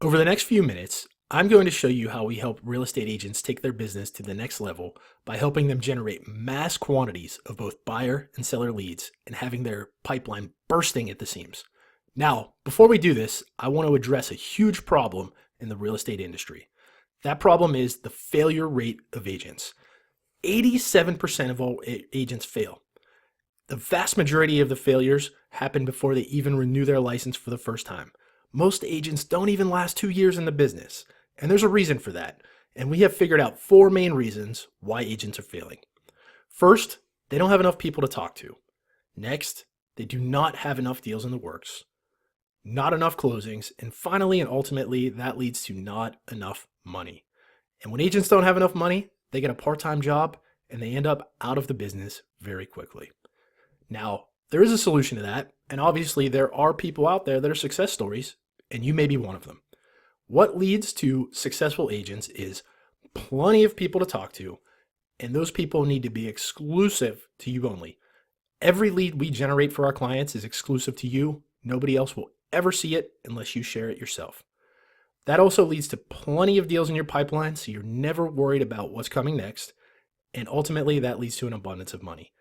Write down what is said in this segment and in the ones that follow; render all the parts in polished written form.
Over the next few minutes, I'm going to show you how we help real estate agents take their business to the next level by helping them generate mass quantities of both buyer and seller leads and having their pipeline bursting at the seams. Now, before we do this, I want to address a huge problem in the real estate industry. That problem is the failure rate of agents. 87% of all agents fail. The vast majority of the failures happen before they even renew their license for the first time. Most agents don't even last 2 years in the business, and there's a reason for that. And we have figured out 4 main reasons why agents are failing. First, they don't have enough people to talk to. Next, they do not have enough deals in the works, not enough closings, and finally and ultimately, that leads to not enough money. And when agents don't have enough money, they get a part-time job and they end up out of the business very quickly. Now, there is a solution to that, and obviously there are people out there that are success stories, and you may be one of them. What leads to successful agents is plenty of people to talk to, and those people need to be exclusive to you only. Every lead we generate for our clients is exclusive to you. Nobody else will ever see it unless you share it yourself. That also leads to plenty of deals in your pipeline, so you're never worried about what's coming next, and ultimately that leads to an abundance of money.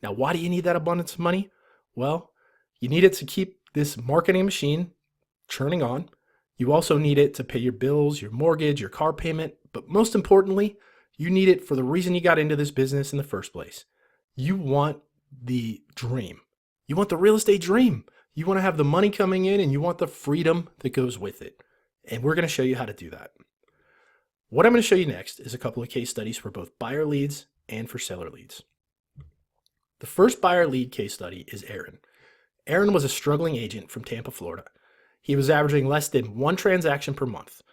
Now, why do you need that abundance of money? Well, you need it to keep this marketing machine churning on. You also need it to pay your bills, your mortgage, your car payment, but most importantly, you need it for the reason you got into this business in the first place. You want the dream. You want the real estate dream. You want to have the money coming in and you want the freedom that goes with it. And we're going to show you how to do that. What I'm going to show you next is a couple of case studies for both buyer leads and for seller leads. The first buyer lead case study is Aaron. Aaron was a struggling agent from Tampa, Florida. He was averaging less than 1 transaction per month.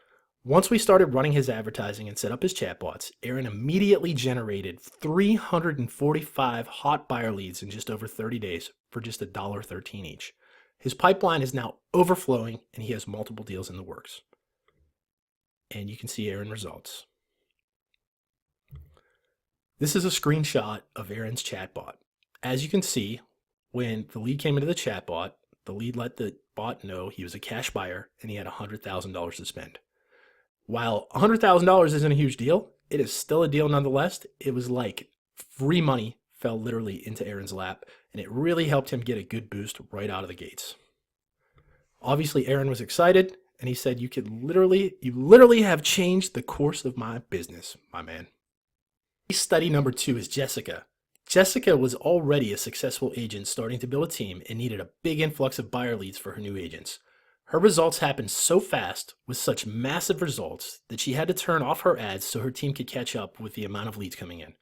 Once we started running his advertising and set up his chatbots, Aaron immediately generated 345 hot buyer leads in just over 30 days for just $1.13 each. His pipeline is now overflowing and he has multiple deals in the works. And you can see Aaron results. This is a screenshot of Aaron's chatbot. As you can see, when the lead came into the chatbot, the lead let the bot know he was a cash buyer and he had $100,000 to spend. While $100,000 isn't a huge deal, it is still a deal nonetheless. It was like free money fell literally into Aaron's lap, and it really helped him get a good boost right out of the gates. Obviously, Aaron was excited, and he said, you literally have changed the course of my business, my man. Case study number 2 is Jessica. Jessica was already a successful agent starting to build a team and needed a big influx of buyer leads for her new agents. Her results happened so fast with such massive results that she had to turn off her ads so her team could catch up with the amount of leads coming in.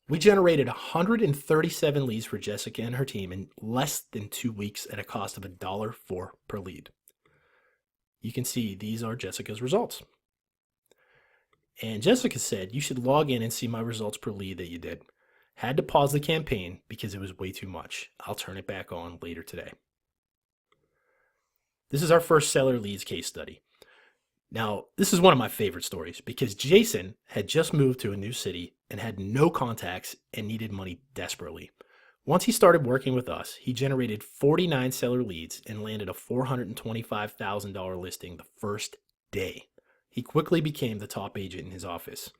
We generated 137 leads for Jessica and her team in less than 2 weeks at a cost of $1.04 per lead. You can see these are Jessica's results. And Jessica said, you should log in and see my results per lead that you did. Had to pause the campaign because it was way too much. I'll turn it back on later today. This is our first seller leads case study. Now, this is one of my favorite stories because Jason had just moved to a new city and had no contacts and needed money desperately. Once he started working with us, he generated 49 seller leads and landed a $425,000 listing the first day. He quickly became the top agent in his office.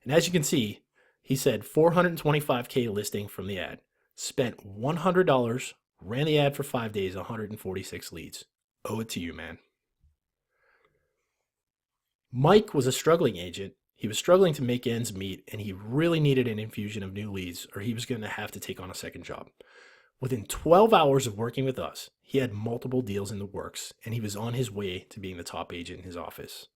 And as you can see, he said $425K listing from the ad, spent $100, ran the ad for 5 days, 146 leads. Owe it to you, man. Mike was a struggling agent. He was struggling to make ends meet, and he really needed an infusion of new leads or he was going to have to take on a second job. Within 12 hours of working with us, he had multiple deals in the works, and he was on his way to being the top agent in his office.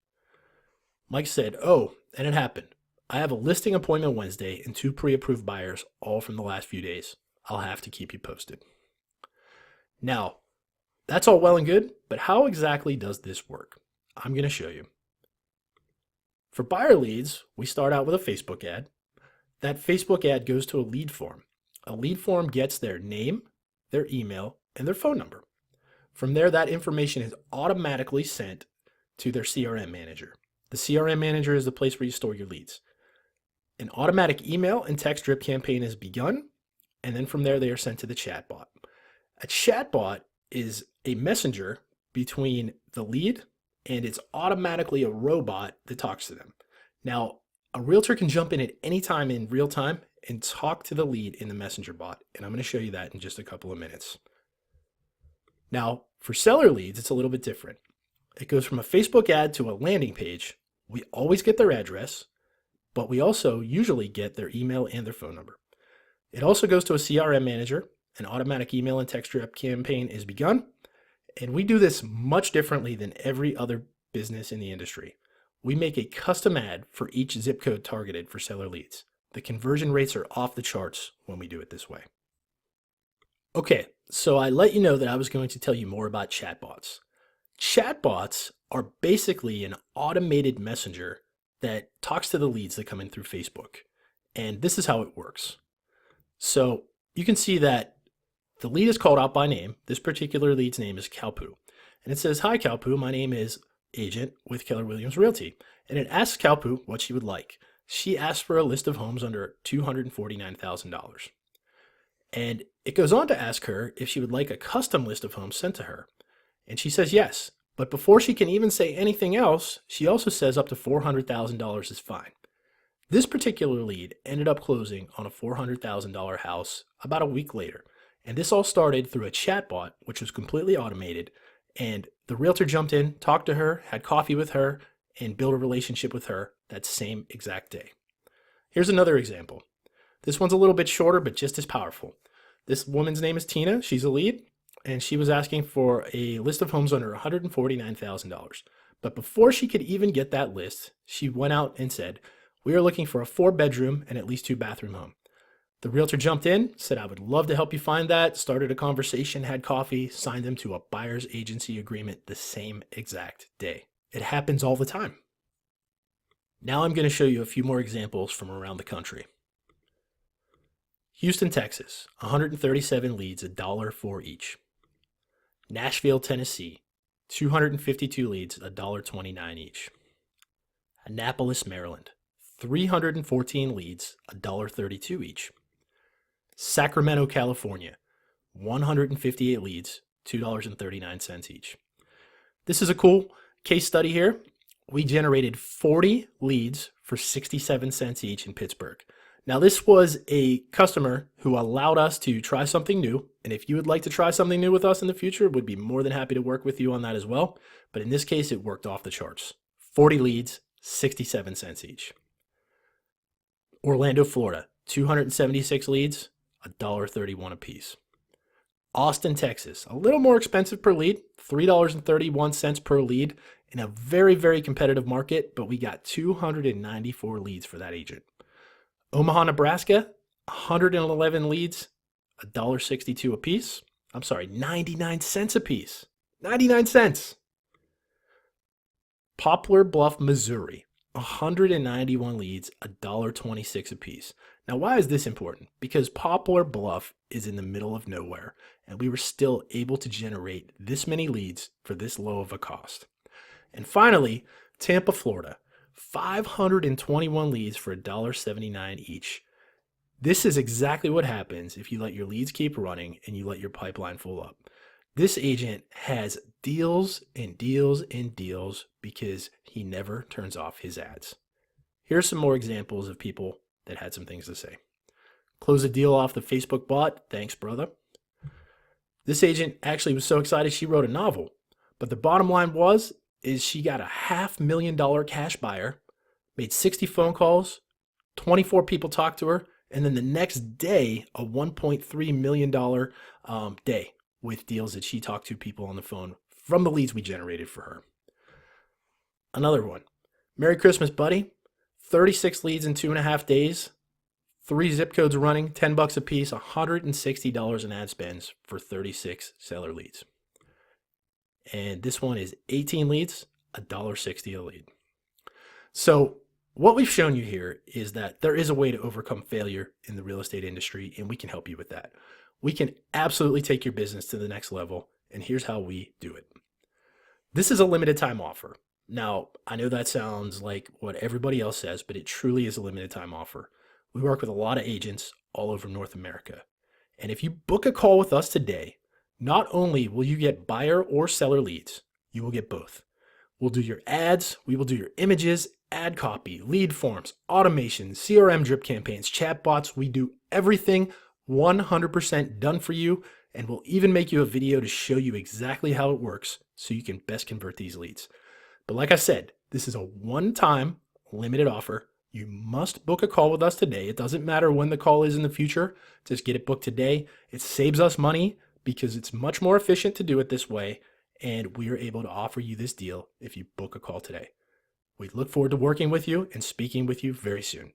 Mike said, oh, and it happened. I have a listing appointment Wednesday and 2 pre-approved buyers, all from the last few days. I'll have to keep you posted. Now, that's all well and good, but how exactly does this work? I'm going to show you. For buyer leads, we start out with a Facebook ad. That Facebook ad goes to a lead form. A lead form gets their name, their email, and their phone number. From there, that information is automatically sent to their CRM manager. The CRM manager is the place where you store your leads. An automatic email and text drip campaign is begun, and then from there, they are sent to the chatbot. A chatbot is a messenger between the lead and it's automatically a robot that talks to them. Now, a realtor can jump in at any time in real time and talk to the lead in the messenger bot, and I'm going to show you that in just a couple of minutes. Now, for seller leads, it's a little bit different. It goes from a Facebook ad to a landing page. We always get their address, but we also usually get their email and their phone number. It also goes to a CRM manager. An automatic email and text rep campaign is begun, and we do this much differently than every other business in the industry. We make a custom ad for each zip code targeted for seller leads. The conversion rates are off the charts when we do it this way. Okay, so I let you know that I was going to tell you more about chatbots. Chatbots are basically an automated messenger that talks to the leads that come in through Facebook. And this is how it works. So you can see that the lead is called out by name. This particular lead's name is Kalpu. And it says, "Hi Kalpu, my name is Agent with Keller Williams Realty." And it asks Kalpu what she would like. She asked for a list of homes under $249,000. And it goes on to ask her if she would like a custom list of homes sent to her. And she says yes. But before she can even say anything else, she also says up to $400,000 is fine. This particular lead ended up closing on a $400,000 house about a week later. And this all started through a chatbot, which was completely automated. And the realtor jumped in, talked to her, had coffee with her, and built a relationship with her that same exact day. Here's another example. This one's a little bit shorter, but just as powerful. This woman's name is Tina. She's a lead, and she was asking for a list of homes under $149,000. But before she could even get that list, she went out and said, "We are looking for a 4-bedroom and at least 2-bathroom home." The realtor jumped in, said, "I would love to help you find that," started a conversation, had coffee, signed them to a buyer's agency agreement the same exact day. It happens all the time. Now I'm going to show you a few more examples from around the country. Houston, Texas, 137 leads, $1 for each. Nashville, Tennessee, 252 leads, $1.29 each. Annapolis, Maryland, 314 leads, $1.32 each. Sacramento, California, 158 leads, $2.39 each. This is a cool case study here. We generated 40 leads for 67 cents each in Pittsburgh. Now, this was a customer who allowed us to try something new. And if you would like to try something new with us in the future, we'd be more than happy to work with you on that as well. But in this case, it worked off the charts. 40 leads, 67 cents each. Orlando, Florida, 276 leads, $1.31 a piece. Austin, Texas, a little more expensive per lead, $3.31 per lead in a very, very competitive market, but we got 294 leads for that agent. Omaha, Nebraska, 111 leads, $1.62 a piece. I'm sorry, 99 cents a piece. 99 cents. Poplar Bluff, Missouri, 191 leads, $1.26 a piece. Now, why is this important? Because Poplar Bluff is in the middle of nowhere, and we were still able to generate this many leads for this low of a cost. And finally, Tampa, Florida, 521 leads for $1.79 each. This is exactly what happens if you let your leads keep running and you let your pipeline full up. This agent has deals and deals and deals because he never turns off his ads. Here's some more examples of people that had some things to say. Close a deal off the Facebook bot. Thanks, brother. This agent actually was so excited she wrote a novel. But the bottom line is she got a $500,000 cash buyer, made 60 phone calls, 24 people talked to her, and then the next day, a $1.3 million day with deals that she talked to people on the phone from the leads we generated for her. Another one. Merry Christmas, buddy. 36 leads in 2.5 days, 3 zip codes running, $10 a piece, $160 in ad spends for 36 seller leads. And this one is 18 leads, $1.60 a lead. So what we've shown you here is that there is a way to overcome failure in the real estate industry, and we can help you with that. We can absolutely take your business to the next level, and here's how we do it. This is a limited time offer. Now, I know that sounds like what everybody else says, but it truly is a limited time offer. We work with a lot of agents all over North America. And if you book a call with us today, not only will you get buyer or seller leads, you will get both. We'll do your ads, we will do your images, ad copy, lead forms, automation, CRM drip campaigns, chatbots. We do everything 100% done for you, and we'll even make you a video to show you exactly how it works so you can best convert these leads. But like I said, this is a one-time limited offer. You must book a call with us today. It doesn't matter when the call is in the future. Just get it booked today. It saves us money because it's much more efficient to do it this way, and we are able to offer you this deal if you book a call today. We look forward to working with you and speaking with you very soon.